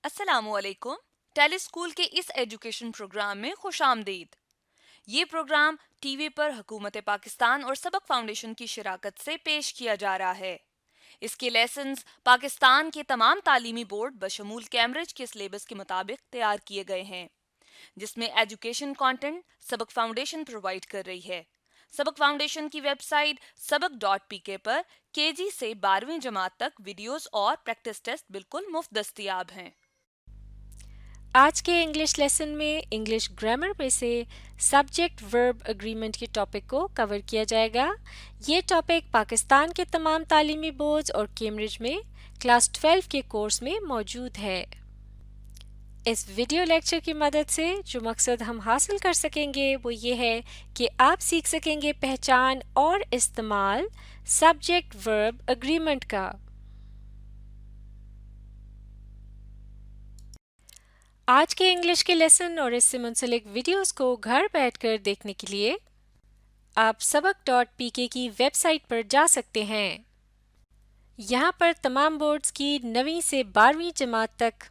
السلام علیکم. ٹیلی اسکول کے اس ایجوکیشن پروگرام میں خوش آمدید. یہ پروگرام ٹی وی پر حکومت پاکستان اور سبق فاؤنڈیشن کی شراکت سے پیش کیا جا رہا ہے. اس کے لیسنز پاکستان کے تمام تعلیمی بورڈ بشمول کیمبرج کے سلیبس کے مطابق تیار کیے گئے ہیں، جس میں ایجوکیشن کانٹینٹ سبق فاؤنڈیشن پرووائڈ کر رہی ہے. سبق فاؤنڈیشن کی ویب سائٹ sabak.pk پر KG سے 12ویں جماعت تک ویڈیوز اور پریکٹس ٹیسٹ بالکل مفت دستیاب ہیں. آج کے انگلش لیسن میں انگلش گرامر میں سے سبجیکٹ ورب اگریمنٹ کے ٹاپک کو کور کیا جائے گا. یہ ٹاپک پاکستان کے تمام تعلیمی بورڈز اور کیمبرج میں کلاس 12 کے کورس میں موجود ہے. اس ویڈیو لیکچر کی مدد سے جو مقصد ہم حاصل کر سکیں گے وہ یہ ہے کہ آپ سیکھ سکیں گے پہچان اور استعمال سبجیکٹ ورب اگریمنٹ کا. آج کے انگلش کے لیسن اور اس سے منسلک ویڈیوز کو گھر بیٹھ کر دیکھنے کے لیے آپ sabak.pk کی ویب سائٹ پر جا سکتے ہیں. یہاں پر تمام بورڈز کی 9ویں سے 12ویں جماعت تک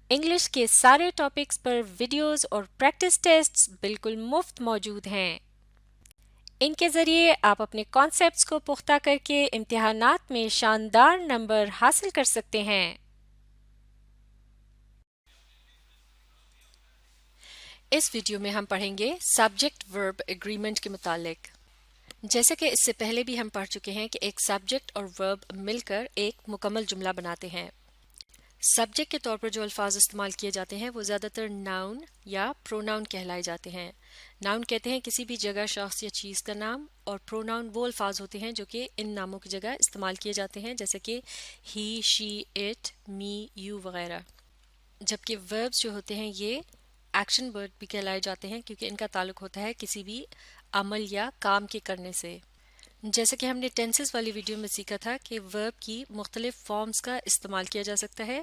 انگلش کے سارے ٹاپکس پر ویڈیوز اور پریکٹس ٹیسٹس بالکل مفت موجود ہیں. ان کے ذریعے آپ اپنے کانسیپٹس کو پختہ کر کے امتحانات میں شاندار نمبر حاصل کر سکتے ہیں. اس ویڈیو میں ہم پڑھیں گے سبجیکٹ ورب ایگریمنٹ کے متعلق. جیسے کہ اس سے پہلے بھی ہم پڑھ چکے ہیں کہ ایک سبجیکٹ اور ورب مل کر ایک مکمل جملہ بناتے ہیں. سبجیکٹ کے طور پر جو الفاظ استعمال کیے جاتے ہیں وہ زیادہ تر ناؤن یا پروناؤن کہلائے جاتے ہیں. ناؤن کہتے ہیں کسی بھی جگہ شخص یا چیز کا نام، اور پروناؤن وہ الفاظ ہوتے ہیں جو کہ ان ناموں کی جگہ استعمال کیے جاتے ہیں، جیسے کہ ہی، شی، اٹ، می، یو وغیرہ. جبکہ وربز جو ہوتے ہیں یہ ایکشن ورڈ بھی کہلائے جاتے ہیں کیونکہ ان کا تعلق ہوتا ہے کسی بھی عمل یا کام کے کرنے سے. جیسے کہ ہم نے ٹینسز والی ویڈیو میں سیکھا تھا کہ ورب کی مختلف فارمز کا استعمال کیا جا سکتا ہے،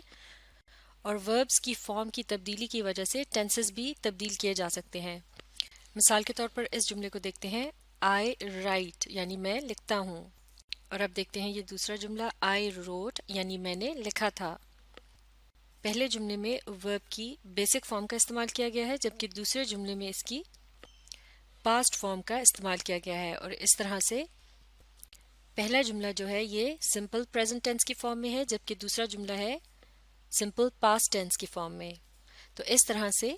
اور وربز کی فارم کی تبدیلی کی وجہ سے ٹینسز بھی تبدیل کیے جا سکتے ہیں. مثال کے طور پر اس جملے کو دیکھتے ہیں، آئی رائٹ یعنی میں لکھتا ہوں. اور اب دیکھتے ہیں یہ دوسرا جملہ، آئی روٹ یعنی میں نے لکھا تھا. پہلے جملے میں ورب کی بیسک فارم کا استعمال کیا گیا ہے، جبکہ دوسرے جملے میں اس کی پاسٹ فارم کا استعمال کیا گیا ہے. اور اس طرح سے پہلا جملہ جو ہے یہ سمپل پریزنٹ ٹینس کی فارم میں ہے، جبکہ دوسرا جملہ ہے سمپل پاسٹ ٹینس کی فارم میں. تو اس طرح سے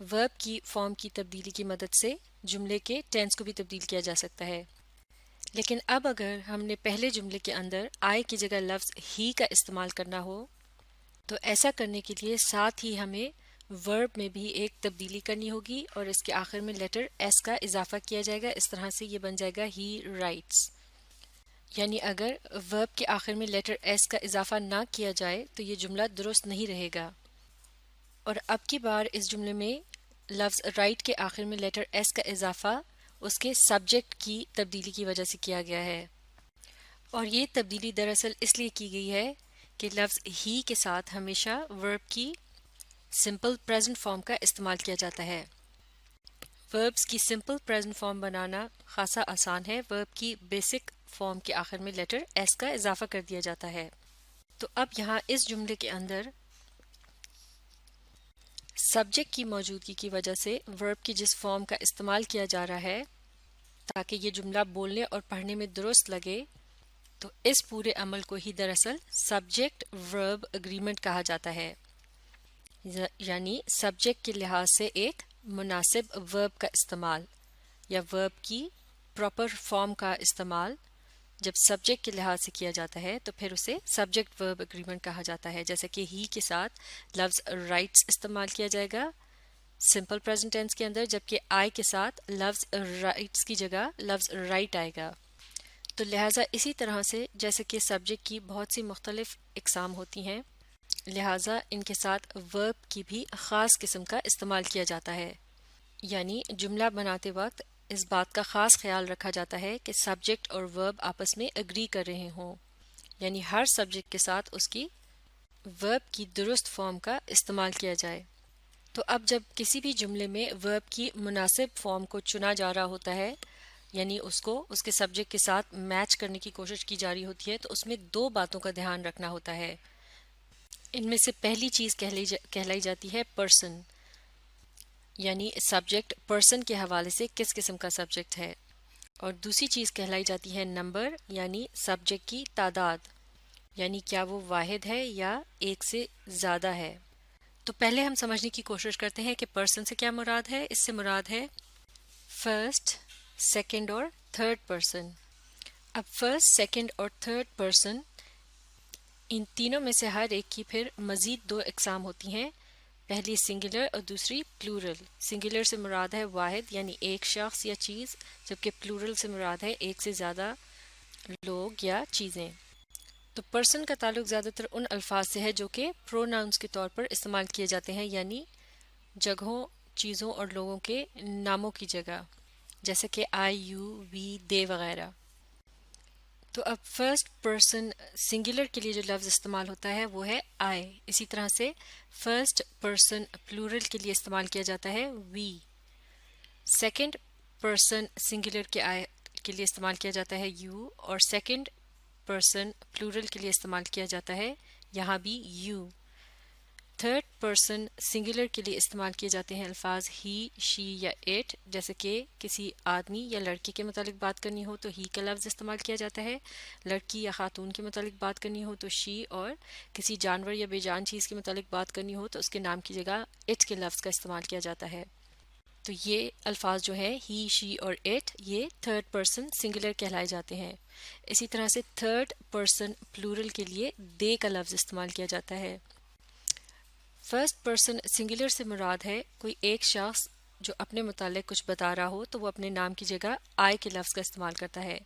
ورب کی فارم کی تبدیلی کی مدد سے جملے کے ٹینس کو بھی تبدیل کیا جا سکتا ہے. لیکن اب اگر ہم نے پہلے جملے کے اندر آئی کی جگہ لفظ ہی کا استعمال کرنا ہو تو ایسا کرنے کے لیے ساتھ ہی ہمیں ورب میں بھی ایک تبدیلی کرنی ہوگی، اور اس کے آخر میں لیٹر ایس کا اضافہ کیا جائے گا. اس طرح سے یہ بن جائے گا ہی رائٹس. یعنی اگر ورب کے آخر میں لیٹر ایس کا اضافہ نہ کیا جائے تو یہ جملہ درست نہیں رہے گا. اور اب کی بار اس جملے میں لفظ رائٹ کے آخر میں لیٹر ایس کا اضافہ اس کے سبجیکٹ کی تبدیلی کی وجہ سے کیا گیا ہے، اور یہ تبدیلی دراصل اس لیے کی گئی ہے کہ لفظ ہی کے ساتھ ہمیشہ ورب کی سمپل پریزنٹ فارم کا استعمال کیا جاتا ہے. وربز کی سمپل پریزنٹ فارم بنانا خاصا آسان ہے. ورب کی بیسک فارم کے آخر میں لیٹر ایس کا اضافہ کر دیا جاتا ہے. تو اب یہاں اس جملے کے اندر سبجیکٹ کی موجودگی کی وجہ سے ورب کی جس فارم کا استعمال کیا جا رہا ہے تاکہ یہ جملہ بولنے اور پڑھنے میں درست لگے، تو اس پورے عمل کو ہی دراصل سبجیکٹ ورب اگریمنٹ کہا جاتا ہے. یعنی سبجیکٹ کے لحاظ سے ایک مناسب ورب کا استعمال یا ورب کی پراپر فارم کا استعمال جب سبجیکٹ کے لحاظ سے کیا جاتا ہے تو پھر اسے سبجیکٹ ورب اگریمنٹ کہا جاتا ہے. جیسے کہ ہی کے ساتھ لفظ رائٹس استعمال کیا جائے گا سمپل پریزنٹ ٹینس کے اندر، جبکہ آئی کے ساتھ لفظ رائٹس کی جگہ لفظ رائٹ آئے گا. تو لہٰذا اسی طرح سے جیسے کہ سبجیکٹ کی بہت سی مختلف اقسام ہوتی ہیں، لہٰذا ان کے ساتھ ورب کی بھی خاص قسم کا استعمال کیا جاتا ہے. یعنی جملہ بناتے وقت اس بات کا خاص خیال رکھا جاتا ہے کہ سبجیکٹ اور ورب آپس میں اگری کر رہے ہوں، یعنی ہر سبجیکٹ کے ساتھ اس کی ورب کی درست فارم کا استعمال کیا جائے. تو اب جب کسی بھی جملے میں ورب کی مناسب فارم کو چنا جا رہا ہوتا ہے، یعنی اس کو اس کے سبجیکٹ کے ساتھ میچ کرنے کی کوشش کی جا رہی ہوتی ہے، تو اس میں دو باتوں کا دھیان رکھنا ہوتا ہے. ان میں سے پہلی چیز کہلائی جاتی ہے پرسن، یعنی سبجیکٹ پرسن کے حوالے سے کس قسم کا سبجیکٹ ہے، اور دوسری چیز کہلائی جاتی ہے نمبر، یعنی سبجیکٹ کی تعداد، یعنی کیا وہ واحد ہے یا ایک سے زیادہ ہے۔ تو پہلے ہم سمجھنے کی کوشش کرتے ہیں کہ پرسن سے کیا مراد ہے۔ اس سے مراد ہے فرسٹ، سیکنڈ اور تھرڈ پرسن۔ اب فرسٹ، سیکنڈ اور تھرڈ پرسن، ان تینوں میں سے ہر ایک کی پھر مزید دو اقسام ہوتی ہیں، پہلی سنگولر اور دوسری پلورل۔ سنگولر سے مراد ہے واحد یعنی ایک شخص یا چیز، جبکہ پلورل سے مراد ہے ایک سے زیادہ لوگ یا چیزیں۔ تو پرسن کا تعلق زیادہ تر ان الفاظ سے ہے جو کہ پروناؤنس کے طور پر استعمال کیے جاتے ہیں، یعنی جگہوں، چیزوں اور لوگوں کے ناموں کی جگہ، جیسے کہ آئی، یو، وی، دے وغیرہ۔ تو اب فرسٹ پرسن سنگولر کے لیے جو لفظ استعمال ہوتا ہے وہ ہے آئی۔ اسی طرح سے فرسٹ پرسن پلورل کے لیے استعمال کیا جاتا ہے وی۔ سیکنڈ پرسن سنگولر کے لیے استعمال کیا جاتا ہے یو، اور سیکنڈ پرسن پلورل کے لیے استعمال کیا جاتا ہے یہاں بھی یو۔ تھرڈ پرسن سنگولر کے لیے استعمال کیے جاتے ہیں الفاظ ہی، شی یا اٹ، جیسے کہ کسی آدمی یا لڑکی کے متعلق بات کرنی ہو تو ہی کا لفظ استعمال کیا جاتا ہے، لڑکی یا خاتون کے متعلق بات کرنی ہو تو شی، اور کسی جانور یا بے جان چیز کے متعلق بات کرنی ہو تو اس کے نام کی جگہ اٹ کے لفظ کا استعمال کیا جاتا ہے۔ تو یہ الفاظ جو ہیں ہی، شی اور اٹ، یہ تھرڈ پرسن سنگولر کہلائے جاتے ہیں۔ اسی طرح سے تھرڈ پرسن پلورل کے لیے دے کا لفظ استعمال کیا جاتا ہے۔ فرسٹ پرسن سنگولر سے مراد ہے کوئی ایک شخص جو اپنے متعلق کچھ بتا رہا ہو تو وہ اپنے نام کی جگہ آئی کے لفظ کا استعمال کرتا ہے،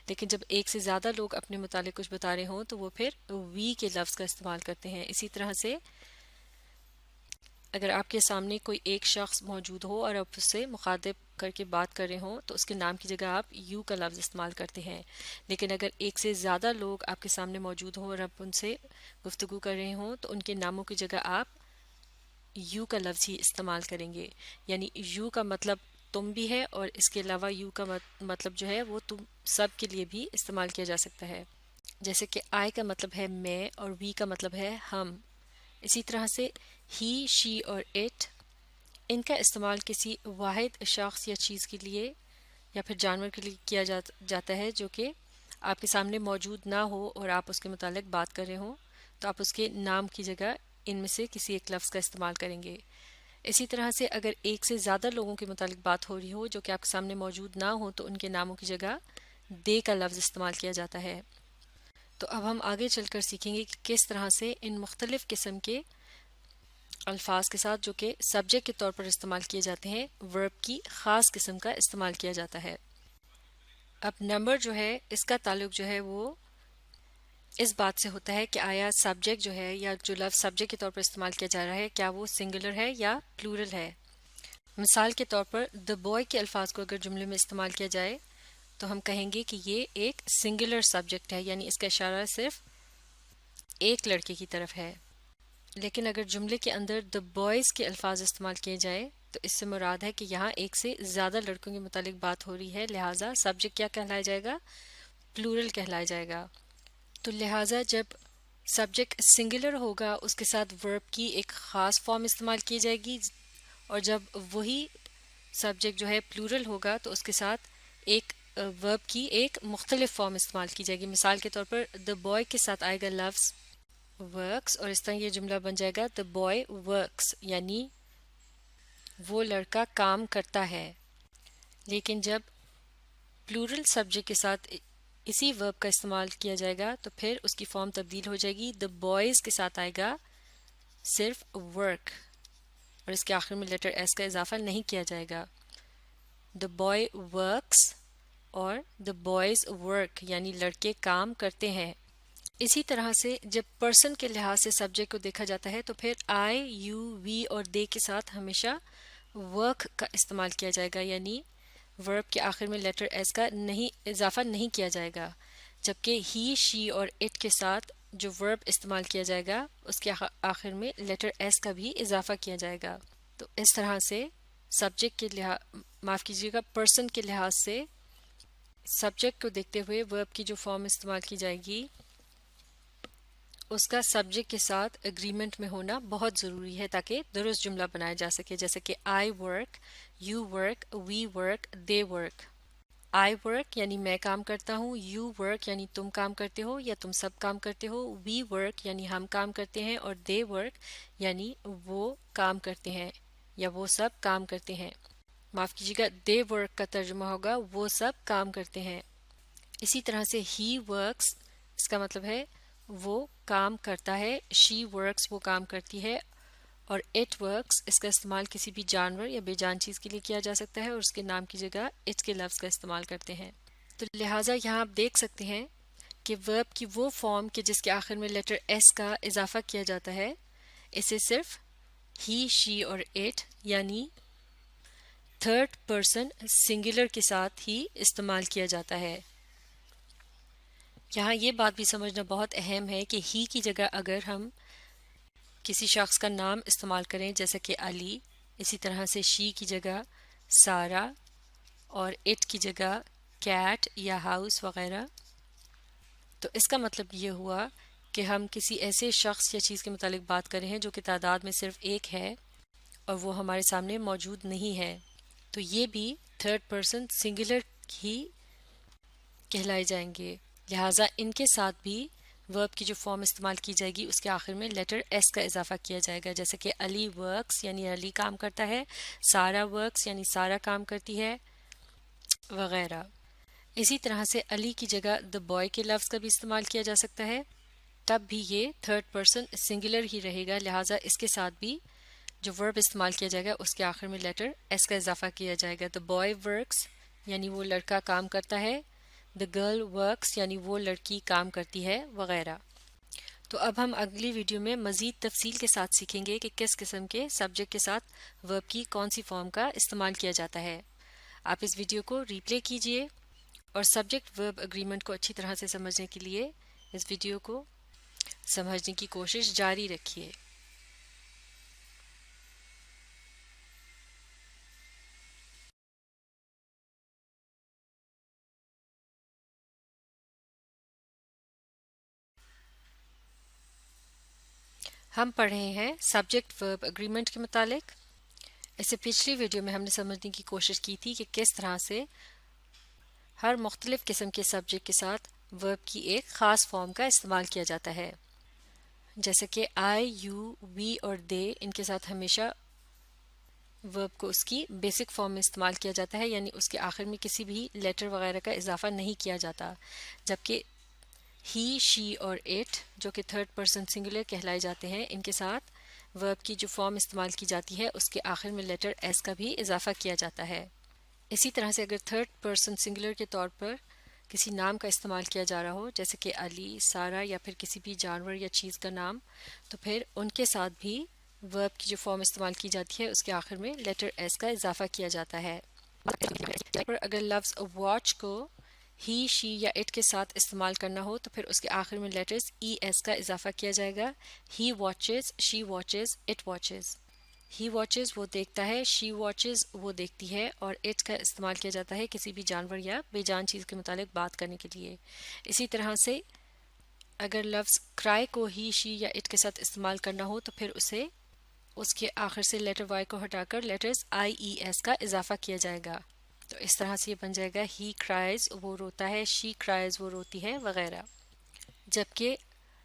لیکن جب ایک سے زیادہ لوگ اپنے متعلق کچھ بتا رہے ہوں تو وہ پھر وی کے لفظ کا استعمال کرتے ہیں۔ اسی طرح سے اگر آپ کے سامنے کوئی ایک شخص موجود ہو اور آپ اس سے مخاطب کر کے بات کر رہے ہوں تو اس کے نام کی جگہ آپ یو کا لفظ استعمال کرتے ہیں، لیکن اگر ایک سے زیادہ لوگ آپ کے سامنے موجود ہوں اور آپ ان سے گفتگو کر رہے ہوں تو ان کے ناموں کی جگہ آپ یو کا لفظ ہی استعمال کریں گے، یعنی یو کا مطلب تم بھی ہے، اور اس کے علاوہ یو کا مطلب جو ہے وہ تم سب کے لیے بھی استعمال کیا جا سکتا ہے، جیسے کہ آئی کا مطلب ہے میں اور وی کا مطلب ہے ہم۔ اسی طرح سے ہی، شی اور اٹ، ان کا استعمال کسی واحد شخص یا چیز کے لیے یا پھر جانور کے لیے کیا جاتا ہے جو کہ آپ کے سامنے موجود نہ ہو اور آپ اس کے متعلق بات کر رہے ہوں تو آپ اس کے نام کی جگہ ان میں سے کسی ایک لفظ کا استعمال کریں گے۔ اسی طرح سے اگر ایک سے زیادہ لوگوں کے متعلق بات ہو رہی ہو جو کہ آپ کے سامنے موجود نہ ہو تو ان کے ناموں کی جگہ دے کا لفظ استعمال کیا جاتا ہے۔ تو اب ہم آگے چل کر سیکھیں گے کہ کس طرح سے ان مختلف قسم کے الفاظ کے ساتھ جو کہ سبجیکٹ کے طور پر استعمال کیے جاتے ہیں ورب کی خاص قسم کا استعمال کیا جاتا ہے۔ اب نمبر جو ہے اس کا تعلق جو ہے وہ اس بات سے ہوتا ہے کہ آیا سبجیکٹ جو ہے یا جو لفظ سبجیکٹ کے طور پر استعمال کیا جا رہا ہے کیا وہ سنگولر ہے یا پلورل ہے۔ مثال کے طور پر دا بوائے کے الفاظ کو اگر جملے میں استعمال کیا جائے تو ہم کہیں گے کہ یہ ایک سنگولر سبجیکٹ ہے، یعنی اس کا اشارہ صرف ایک لڑکے کی طرف ہے۔ لیکن اگر جملے کے اندر دا بوائز کے الفاظ استعمال کیے جائیں تو اس سے مراد ہے کہ یہاں ایک سے زیادہ لڑکوں کے متعلق بات ہو رہی ہے، لہٰذا سبجیکٹ کیا کہلایا جائے گا؟ پلورل کہلایا جائے گا۔ تو لہٰذا جب سبجیکٹ سنگولر ہوگا اس کے ساتھ ورب کی ایک خاص فارم استعمال کی جائے گی، اور جب وہی سبجیکٹ جو ہے پلورل ہوگا تو اس کے ساتھ ایک ورب کی ایک مختلف فارم استعمال کی جائے گی۔ مثال کے طور پر دا بوائے کے ساتھ آئے گا لفظ ورکس، اور اس طرح یہ جملہ بن جائے گا دا بوائے ورکس، یعنی وہ لڑکا کام کرتا ہے۔ لیکن جب پلورل سبجیکٹ کے ساتھ اسی ورب کا استعمال کیا جائے گا تو پھر اس کی فارم تبدیل ہو جائے گی، دا بوائز کے ساتھ آئے گا صرف ورک، اور اس کے آخر میں لیٹر ایس کا اضافہ نہیں کیا جائے گا۔ دا بوائے ورکس اور دا بوائز ورک، یعنی لڑکے کام کرتے ہیں۔ اسی طرح سے جب پرسن کے لحاظ سے سبجیکٹ کو دیکھا جاتا ہے تو پھر آئی، یو، وی اور دے کے ساتھ ہمیشہ ورک کا استعمال کیا جائے گا، یعنی ورب کے آخر میں لیٹر ایس کا اضافہ نہیں کیا جائے گا، جبکہ ہی، شی اور اٹ کے ساتھ جو ورب استعمال کیا جائے گا اس کے آخر میں لیٹر ایس کا بھی اضافہ کیا جائے گا۔ تو اس طرح سے سبجیکٹ کے معاف کیجیے گا پرسن کے لحاظ سے سبجیکٹ کو دیکھتے ہوئے ورب کی جو فارم استعمال کی جائے گی اس کا سبجیکٹ کے ساتھ اگریمنٹ میں ہونا بہت ضروری ہے تاکہ درست جملہ بنایا جا سکے، جیسے کہ I work, you work, we work, they work. I work یعنی میں کام کرتا ہوں، یو ورک یعنی تم کام کرتے ہو یا تم سب کام کرتے ہو، وی ورک یعنی ہم کام کرتے ہیں، اور دے ورک یعنی وہ کام کرتے ہیں یا وہ سب کام کرتے ہیں۔ معاف کیجیے گا، دے ورک کا ترجمہ ہوگا وہ سب کام کرتے ہیں۔ اسی طرح سے ہی ورکس، اس کا مطلب ہے وہ کام کرتا ہے، شی ورکس وہ کام کرتی ہے، اور اٹ ورکس اس کا استعمال کسی بھی جانور یا بے جان چیز کے لیے کیا جا سکتا ہے، اور اس کے نام کی جگہ اٹ کے لفظ کا استعمال کرتے ہیں۔ تو لہٰذا یہاں آپ دیکھ سکتے ہیں کہ ورب کی وہ فارم کہ جس کے آخر میں لیٹر ایس کا اضافہ کیا جاتا ہے، اسے صرف ہی، شی اور اٹ یعنی تھرڈ پرسن سنگولر کے ساتھ ہی استعمال کیا جاتا ہے۔ یہاں یہ بات بھی سمجھنا بہت اہم ہے کہ ہی کی جگہ اگر ہم کسی شخص کا نام استعمال کریں جیسے کہ علی، اسی طرح سے شی کی جگہ سارا، اور اٹ کی جگہ کیٹ یا ہاؤس وغیرہ، تو اس کا مطلب یہ ہوا کہ ہم کسی ایسے شخص یا چیز کے متعلق بات کر رہے ہیں جو کہ تعداد میں صرف ایک ہے اور وہ ہمارے سامنے موجود نہیں ہے، تو یہ بھی تھرڈ پرسن سنگولر ہی کہلائے جائیں گے۔ لہٰذا ان کے ساتھ بھی ورب کی جو فارم استعمال کی جائے گی اس کے آخر میں لیٹر ایس کا اضافہ کیا جائے گا، جیسے کہ علی ورکس یعنی علی کام کرتا ہے، سارا ورکس یعنی سارا کام کرتی ہے وغیرہ۔ اسی طرح سے علی کی جگہ دا بوائے کے لفظ کا بھی استعمال کیا جا سکتا ہے، تب بھی یہ تھرڈ پرسن سنگولر ہی رہے گا، لہٰذا اس کے ساتھ بھی جو ورب استعمال کیا جائے گا اس کے آخر میں لیٹر ایس کا اضافہ کیا جائے گا۔ دا بوائے ورکس یعنی وہ لڑکا کام کرتا ہے، دا گرل ورکس یعنی وہ لڑکی کام کرتی ہے وغیرہ۔ تو اب ہم اگلی ویڈیو میں مزید تفصیل کے ساتھ سیکھیں گے کہ کس قسم کے سبجیکٹ کے ساتھ ورب کی کون سی فارم کا استعمال کیا جاتا ہے۔ آپ اس ویڈیو کو ریپلے کیجئے اور سبجیکٹ ورب اگریمنٹ کو اچھی طرح سے سمجھنے کے لیے اس ویڈیو کو سمجھنے کی کوشش جاری رکھیے۔ ہم پڑھ رہے ہیں سبجیکٹ ورب اگریمنٹ کے متعلق۔ اس سے پچھلی ویڈیو میں ہم نے سمجھنے کی کوشش کی تھی کہ کس طرح سے ہر مختلف قسم کے سبجیکٹ کے ساتھ ورب کی ایک خاص فارم کا استعمال کیا جاتا ہے، جیسے کہ آئی، یو، وی اور دے، ان کے ساتھ ہمیشہ ورب کو اس کی بیسک فارم میں استعمال کیا جاتا ہے، یعنی اس کے آخر میں کسی بھی لیٹر وغیرہ کا اضافہ نہیں کیا جاتا، جبکہ ہی، شی اور اٹ جو کہ تھرڈ پرسن سنگولر کہلائے جاتے ہیں، ان کے ساتھ ورب کی جو فارم استعمال کی جاتی ہے اس کے آخر میں لیٹر ایس کا بھی اضافہ کیا جاتا ہے۔ اسی طرح سے اگر تھرڈ پرسن سنگولر کے طور پر کسی نام کا استعمال کیا جا رہا ہو جیسے کہ علی، سارا یا پھر کسی بھی جانور یا چیز کا نام، تو پھر ان کے ساتھ بھی ورب کی جو فارم استعمال کی جاتی ہے اس کے آخر میں لیٹر ایس کا اضافہ کیا جاتا ہے۔ پر اگر لفظ واچ کو ہی، شی یا اٹ کے ساتھ استعمال کرنا ہو تو پھر اس کے آخر میں لیٹرز ای ایس کا اضافہ کیا جائے گا۔ He watches, she watches, it watches. He watches وہ دیکھتا ہے، شی واچز وہ دیکھتی ہے، اور اٹ کا استعمال کیا جاتا ہے کسی بھی جانور یا بے جان چیز کے متعلق بات کرنے کے لیے۔ اسی طرح سے اگر لفظ کرائے کو ہی، شی یا اٹ کے ساتھ استعمال کرنا ہو تو پھر اسے اس کے آخر سے لیٹر وائی کو ہٹا کر لیٹرز آئی ای ایس کا اضافہ کیا جائے گا، تو اس طرح سے یہ بن جائے گا ہی کرائز وہ روتا ہے، شی کرائز وہ روتی ہے وغیرہ۔ جبکہ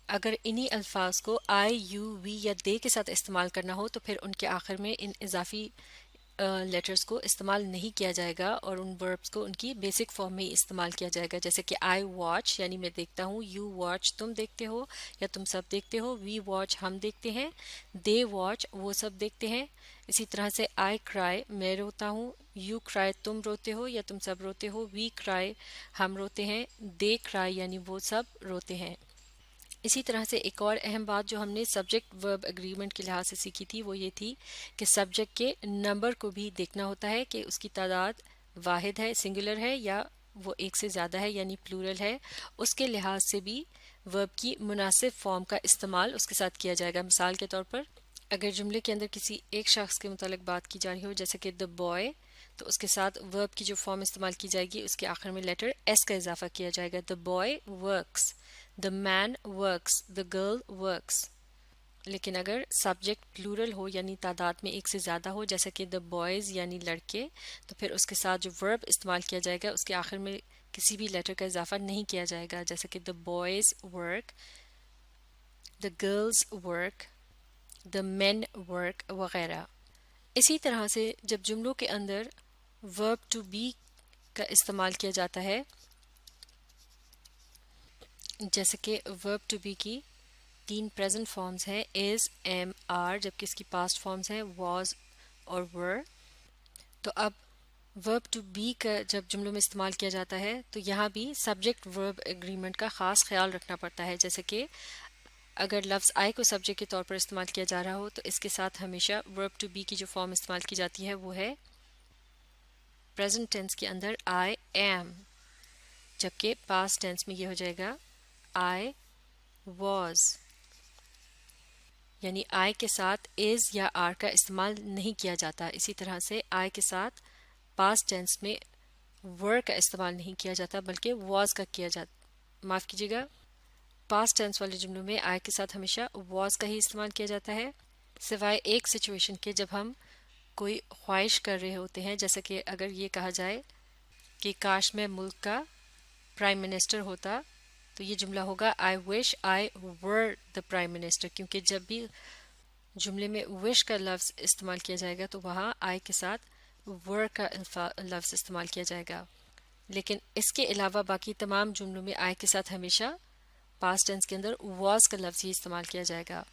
اگر انہی الفاظ کو آئی، یو، وی یا دے کے ساتھ استعمال کرنا ہو تو پھر ان کے آخر میں ان اضافی لیٹرز کو استعمال نہیں کیا جائے گا اور ان وربز کو ان کی بیسک فارم میں ہی استعمال کیا جائے گا، جیسے کہ آئی واچ یعنی میں دیکھتا ہوں، یو واچ تم دیکھتے ہو یا تم سب دیکھتے ہو، وی واچ ہم دیکھتے ہیں، دے واچ وہ سب دیکھتے ہیں۔ اسی طرح سے آئی کرائے میں روتا ہوں، یو کرائے تم روتے ہو یا تم سب روتے ہو، وی کرائے ہم روتے ہیں، دے کرائے یعنی وہ سب روتے ہیں۔ اسی طرح سے ایک اور اہم بات جو ہم نے سبجیکٹ ورب اگریمنٹ کے لحاظ سے سیکھی تھی وہ یہ تھی کہ سبجیکٹ کے نمبر کو بھی دیکھنا ہوتا ہے کہ اس کی تعداد واحد ہے، سنگولر ہے، یا وہ ایک سے زیادہ ہے یعنی پلورل ہے، اس کے لحاظ سے بھی ورب کی مناسب فارم کا استعمال اس کے ساتھ کیا جائے گا۔ مثال کے طور پر اگر جملے کے اندر کسی ایک شخص کے متعلق بات کی جا رہی ہو جیسے کہ دا بوائے، تو اس کے ساتھ ورب کی جو فارم استعمال کی جائے گی اس کے آخر میں لیٹر ایس کا اضافہ کیا جائے گا۔ The boy works, the man works, the girl works. لیکن اگر سبجیکٹ پلورل ہو یعنی تعداد میں ایک سے زیادہ ہو جیسا کہ the boys یعنی لڑکے تو پھر اس کے ساتھ جو verb استعمال کیا جائے گا اس کے آخر میں کسی بھی لیٹر کا اضافہ نہیں کیا جائے گا جیسا کہ the boys work, the girls work, the men work وغیرہ. اسی طرح سے جب جملوں کے اندر verb to be کا استعمال کیا جاتا ہے جیسے کہ verb to be کی 3 پریزنٹ فارمز ہیں is, am, are جبکہ اس کی پاسٹ فارمز ہیں was اور were. تو اب verb to be کا جب جملوں میں استعمال کیا جاتا ہے تو یہاں بھی سبجیکٹ verb agreement کا خاص خیال رکھنا پڑتا ہے جیسے کہ اگر لفظ I کو سبجیکٹ کے طور پر استعمال کیا جا رہا ہو تو اس کے ساتھ ہمیشہ verb to be کی جو فارم استعمال کی جاتی ہے وہ ہے پریزنٹ ٹینس کے اندر I am جبکہ پاسٹ ٹینس میں یہ ہو جائے گا I was. یعنی I کے ساتھ is یا are کا استعمال نہیں کیا جاتا. اسی طرح سے I کے ساتھ past tense میں were کا استعمال نہیں کیا جاتا بلکہ was کا کیا جاتا. معاف کیجیے گا past tense والے جملوں میں I کے ساتھ ہمیشہ was کا ہی استعمال کیا جاتا ہے سوائے ایک سچویشن کے جب ہم کوئی خواہش کر رہے ہوتے ہیں جیسا کہ اگر یہ کہا جائے کہ کاش میں ملک کا پرائم منسٹر ہوتا تو یہ جملہ ہوگا I wish I were the prime minister کیونکہ جب بھی جملے میں wish کا لفظ استعمال کیا جائے گا تو وہاں I کے ساتھ were کا لفظ استعمال کیا جائے گا لیکن اس کے علاوہ باقی تمام جملوں میں I کے ساتھ ہمیشہ past tense کے اندر was کا لفظ ہی استعمال کیا جائے گا.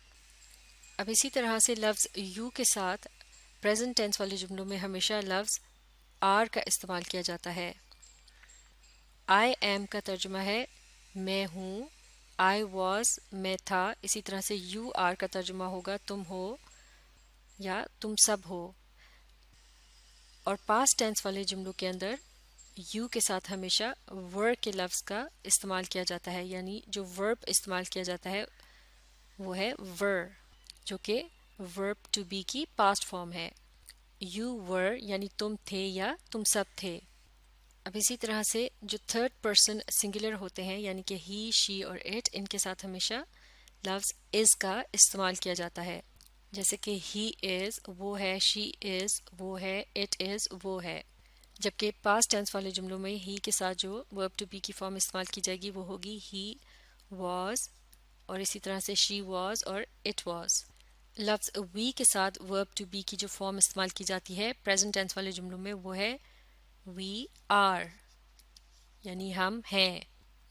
اب اسی طرح سے لفظ you کے ساتھ present tense والے جملوں میں ہمیشہ لفظ are کا استعمال کیا جاتا ہے. I am کا ترجمہ ہے میں ہوں, I was میں تھا. اسی طرح سے you are کا ترجمہ ہوگا تم ہو یا تم سب ہو. اور past tense والے جملوں کے اندر you کے ساتھ ہمیشہ were کے لفظ کا استعمال کیا جاتا ہے یعنی جو verb استعمال کیا جاتا ہے وہ ہے were جو کہ verb to be کی past form ہے. you were یعنی تم تھے یا تم سب تھے. اب اسی طرح سے جو تھرڈ پرسن سنگولر ہوتے ہیں یعنی کہ ہی شی اور اٹ ان کے ساتھ ہمیشہ لفظ از کا استعمال کیا جاتا ہے جیسے کہ ہی از وہ ہے, شی از وہ ہے, اٹ از وہ ہے. جبکہ پاسٹ ٹینس والے جملوں میں ہی کے ساتھ جو ورب ٹو بی کی فارم استعمال کی جائے گی وہ ہوگی ہی واز اور اسی طرح سے شی واز اور اٹ واز. لفظ وی کے ساتھ ورب ٹو بی کی جو فارم استعمال کی جاتی ہے پریزنٹ ٹینس والے جملوں میں وہ ہے وی آر یعنی ہم ہیں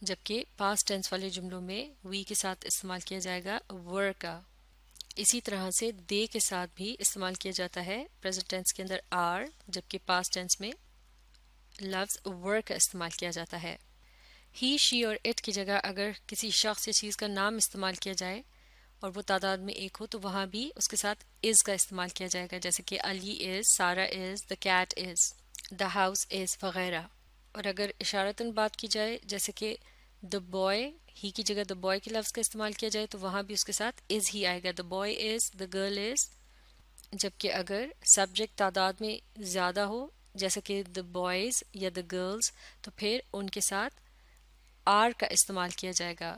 جبکہ پاسٹ ٹینس والے جملوں میں وی کے ساتھ استعمال کیا جائے گا ور کا. اسی طرح سے دے کے ساتھ بھی استعمال کیا جاتا ہے پریزنٹ ٹینس کے اندر آر جبکہ پاسٹ ٹینس میں لفظ ور کا استعمال کیا جاتا ہے. ہی شی اور اٹ کی جگہ اگر کسی شخص یا چیز کا نام استعمال کیا جائے اور وہ تعداد میں ایک ہو تو وہاں بھی اس کے ساتھ از کا استعمال کیا جائے گا جیسے کہ علی از, سارا از, the cat is, the house is وغیرہ. اور اگر اشارتاً بات کی جائے جیسے کہ دا بوائے ہی کی جگہ دا بوائے کے لفظ کا استعمال کیا جائے تو وہاں بھی اس کے ساتھ از ہی آئے گا, the boy is, the girl is. جبکہ اگر سبجیکٹ تعداد میں زیادہ ہو جیسے کہ دا بوائز یا دا گرلز تو پھر ان کے ساتھ آر کا استعمال کیا جائے گا.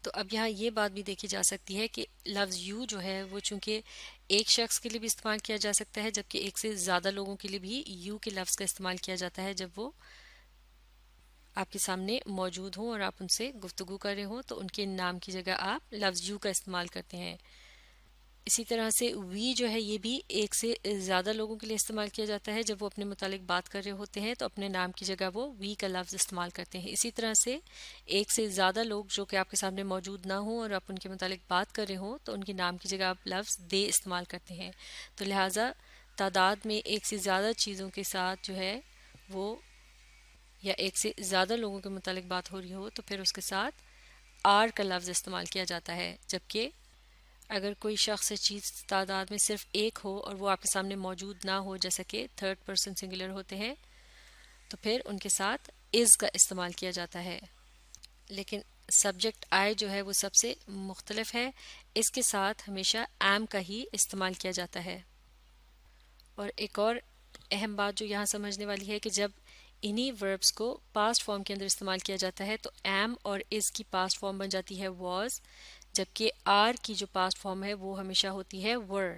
تو اب یہاں یہ بات بھی دیکھی جا سکتی ہے کہ لفظ یو جو ہے وہ چونکہ ایک شخص کے لیے بھی استعمال کیا جا سکتا ہے جبکہ ایک سے زیادہ لوگوں کے لیے بھی یو کے لفظ کا استعمال کیا جاتا ہے جب وہ آپ کے سامنے موجود ہوں اور آپ ان سے گفتگو کر رہے ہوں تو ان کے نام کی جگہ آپ لفظ یو کا استعمال کرتے ہیں. اسی طرح سے وی جو ہے یہ بھی ایک سے زیادہ لوگوں کے لیے استعمال کیا جاتا ہے جب وہ اپنے متعلق بات کر رہے ہوتے ہیں تو اپنے نام کی جگہ وہ وی کا لفظ استعمال کرتے ہیں. اسی طرح سے ایک سے زیادہ لوگ جو کہ آپ کے سامنے موجود نہ ہوں اور آپ ان کے متعلق بات کر رہے ہوں تو ان کے نام کی جگہ آپ لفظ دے استعمال کرتے ہیں. تو لہٰذا تعداد میں ایک سے زیادہ چیزوں کے ساتھ جو ہے وہ یا ایک سے زیادہ لوگوں کے متعلق بات ہو رہی ہو تو پھر اس کے ساتھ آر کا لفظ استعمال کیا جاتا ہے. جبکہ اگر کوئی شخص یا چیز تعداد میں صرف ایک ہو اور وہ آپ کے سامنے موجود نہ ہو جیسا کہ تھرڈ پرسن سنگولر ہوتے ہیں تو پھر ان کے ساتھ از کا استعمال کیا جاتا ہے. لیکن سبجیکٹ آئی جو ہے وہ سب سے مختلف ہے, اس کے ساتھ ہمیشہ ایم کا ہی استعمال کیا جاتا ہے. اور ایک اور اہم بات جو یہاں سمجھنے والی ہے کہ جب انہی وربس کو پاسٹ فارم کے اندر استعمال کیا جاتا ہے. تو am اور is کی پاسٹ فارم بن جاتی ہے was، جبکہ are کی جو پاسٹ فارم ہے وہ ہمیشہ ہوتی ہے were.